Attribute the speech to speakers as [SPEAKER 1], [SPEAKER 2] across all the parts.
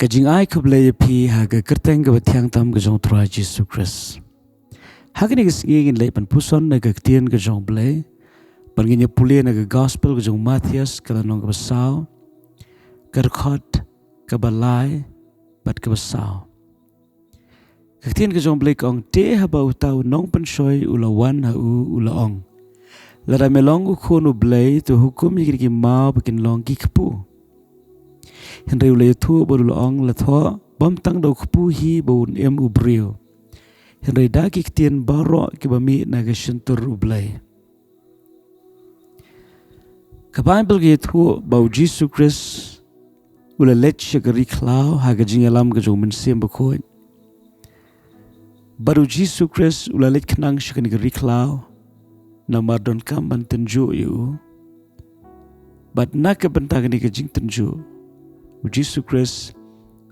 [SPEAKER 1] Kajing ai ku blei pi haga kerteng ke batiang tam ke jong Tuhan Yesus Kristus. Haga ni kesingin lei Jingpuson na ke ktien ke jong blei. Perginya pulih na ke gospel ke jong Matius ke lanong ke besau. Kerkot ke balai bat ke besau. Ktien ke jong blei kong te haba utau nong pensoi ulawan ha ula ong. Lara melong ukon u blei tu hukum yiki mau bikin long ki kepu. Henry ulai tu baru long la tho bom tang do kepu hi baun u brio. Henry da ki ktien baro ki bami na ke shentur u blei. Ka Bible ki tu bau Jesus Christ ula let shagari klau ha ke jingalam ke jong mensiem bakoi. Baru Jesus Christ ula let kenang shagani ke klau na mardon kam ban tenju yu. Bat na ke bentagani ke jing tenju. Jesus Christ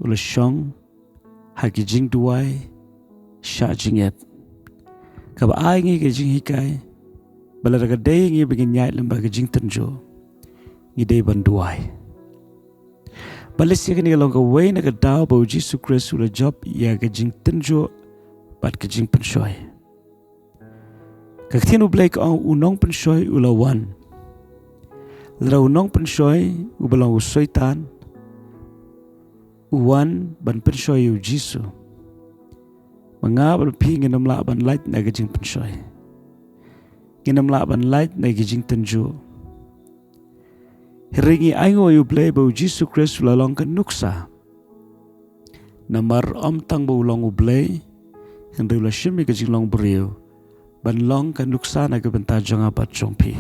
[SPEAKER 1] ula shong hagi jingdwai sha jinget kaba ai ngi ke jing hikai bala daga dei ngi begin nyai lamba ke jing tenjo ngi dei banduai bala sikani long ka wei na ka dau ba Jesus Christ ula job ya ke jing tenjo bat ke jing penshoi ka ktien u blei ka unong penshoi ula wan la unong penshoi u balang u soitan uwan ban pensoi u Jisu. Mengabal pi nginam la ban light na gajing pensoi. Nginam la ban light na gajing tenju. Hiringi aingo u blei bau Jisu Kristus lalong kan nuksa. Namar tang bau long u blei. Henry ula shimi gajing long beriu. Ban long kan nuksa na gabenta jang abat jong pi.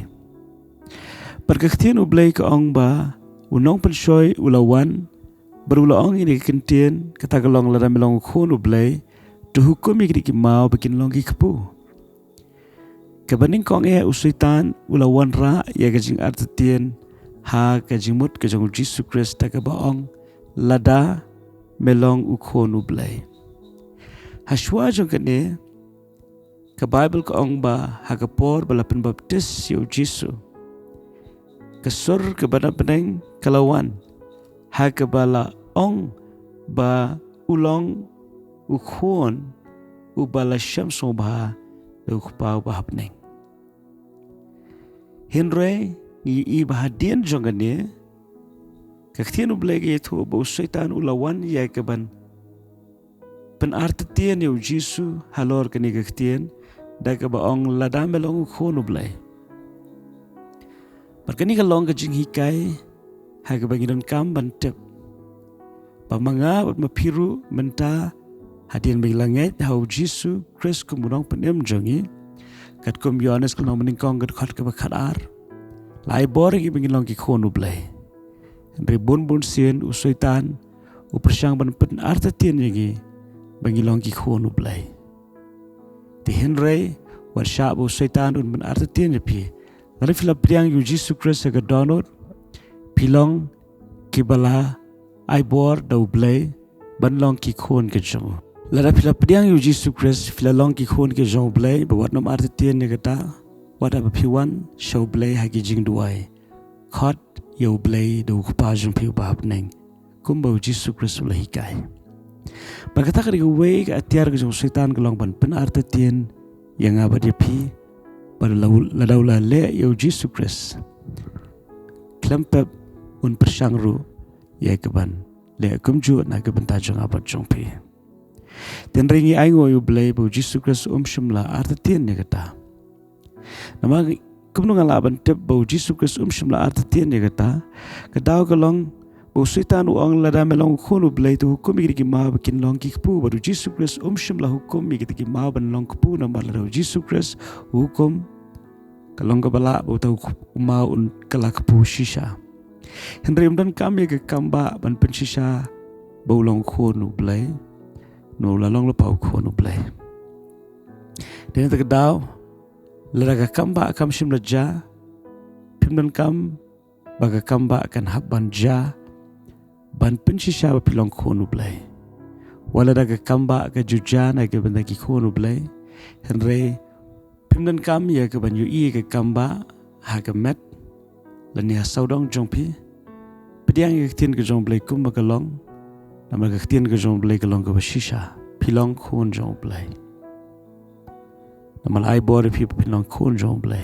[SPEAKER 1] Perkektien u blei ka ong ba. Unong pensoi ulawan. Berula ong ini kentien kata gelong lara melong khon u blei tu hukum iki mau bikin long ki kepu. Kebaning kong usuitan ulawan ra ya gajing artetien ha gajing mut gajong Jesus Christ ta ka baong lada melong u khon u blei. Haswa jong kene ka Bible ka ong ba ha ka por balapen baptis yu Jesus. Kesur ke bana peneng kalawan hakabala ong ba ulong ukhon ubala syamso ba ukpau bahapneng Henry ni bahadian jongane kaktien ublege itu ba syaitan ulawan ya kaban penartien yu Jisu halor kani kaktien da ka ba ong ladam belong ukhon ublay perkani kalong ka jing hikai haga banginon kam bantep pamanga bat mapiru menta hadian bilanget hau Jisu Christ kumunong penem jongi kat kum Yohanes kunong meningkong kat khat ka bakharar lai bor gi bangilong ki khonu blai ribun bun sien usoitan upersang ban pen arta tien gi bangilong ki khonu blai ti henry war sha bu usoitan un ban arta tien pi lari fila priang yu Jisu Christ ga donor pilong kibala ai bor dau blei ban long ki khon ke jong lara phila pdiang yu Jesus Christ phila long ki khon ke jong blei ba wat nom artien ne gata wat ab phiwan show blei ha ki jingdwai khot yu blei do pa jong phiu ba neng kum ba Jesus Christ la hikai ba kata ka we ka atiar ke jong setan ke long ban pen artien yang abadi phi ba la dau la le yu Jesus Christ klempep un persangru ya keban le kumju na keban tajong abat jongpi ten ringi aingo yu blei bu Jesus Christ shimla artatien ne kata nama kumnu ngala ban tep bu Jesus Christ shimla artatien ne kata kadaw kalong bu sitan uang lada melong khunu blei tu hukum iki ma bikin long ki pu baru Jesus Christ shimla hukum iki ma ban long pu na mar Jesus Christ hukum kalong kabala bu tau ma un kalak pu shisha Henry umdan kami ke kamba ban pensisa baulong khonu blai no lalong lepau khonu blai den tak daw lara kamba kam shim laja pimdan kam baga kamba kan habban ja ban pensisa ba pilong khonu blai wala daga kamba ka jujana ke ban ki khonu blai Henry pimdan kam ya ke ban yu ke kamba ha ke met lani saudong jongpi pediang yakin ke jong blai kum bakalong nama ktien ke jong blei kalong ke bashisha pilong khun jong blei nama lai bor pi pilong khun jong blei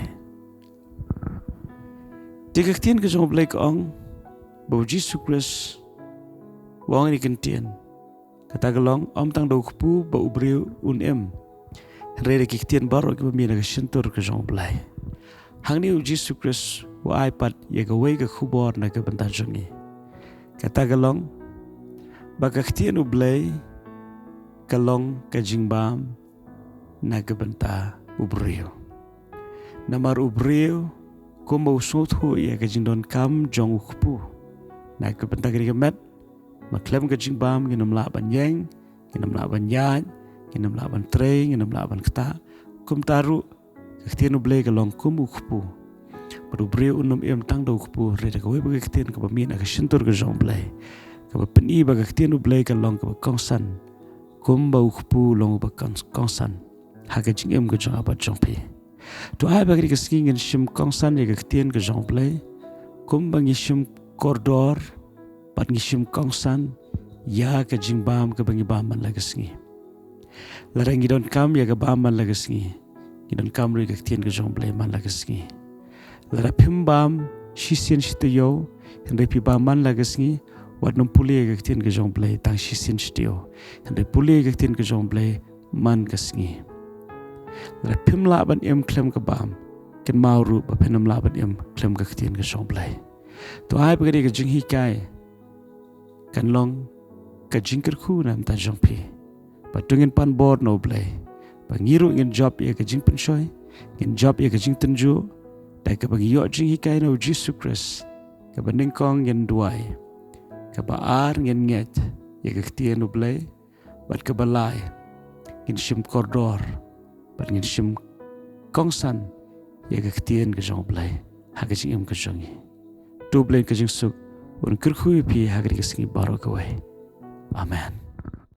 [SPEAKER 1] ti ktien ke jong blei ka ong bo Jesus Christ wang ni ktien kata kalong om tang do khpu ba ubriu un em re ki ktien baro ke mi na shintur ke jong blei hang ni Jesus Christ wa iPad ye ka wei ka khubor na ke bantan jongi kata kalong ba ktien U Blei kalong ka jingbam na ke banta ubriu namar ubriu ko mo sot ho ye ka jingdon kam jong khpu na ke banta ke met maklem ka jingbam nginam la ban yang nginam la ban yan nginam la ban tre nginam la ban kta kum taru ktien U Blei kalong kum khpu berubriu unum em tang do khpu re ka wei ba ktien ka min ka shintur ka jong blei ka peni ba ktien U Blei kalong ka kongsan kum ba khpu long ba kongsan ha ka jing em ka jong ba jong pi to ai ba ka sking in shim kongsan ye ka ktien ka jong blei kum ba ngi shim kordor pat ngi shim kongsan ya ka jing bam ka bangi bam man la ka sngi la rangi don kam ya ka bam man la ka sngi idon kam ri ka ktien ka jong blei man la ka sngi la pim bam shisien shityo hende pi bam man la ka sngi wat nom puli ka ktien ka jong blei tang shisien shityo hende puli ka ktien ka jong blei man ka sngi la pim la ban em klem ka bam ken mauru ba penam la ban em klem ka ktien ka jong blei to ai ba ka jing hi kai kan long ka jing ker khu nam ta jong pi ba tungin pan bor no blei ba ngiru ngin job ye ka jing pen shoi ngin job ye ka jing tenju dai ka ba yo jing hi kai no Jesus Christ ka ba ning kong jingdwai ka ba ar ngin nget ye ka ktien U Blei bat ka balai ngin shim kordor bat ngin shim kongsan ye ka ktien ka jong blei ha ka jing em ka jongi tu blei ka jing suk un ker khu pi ha ka singi baro ka wei amen.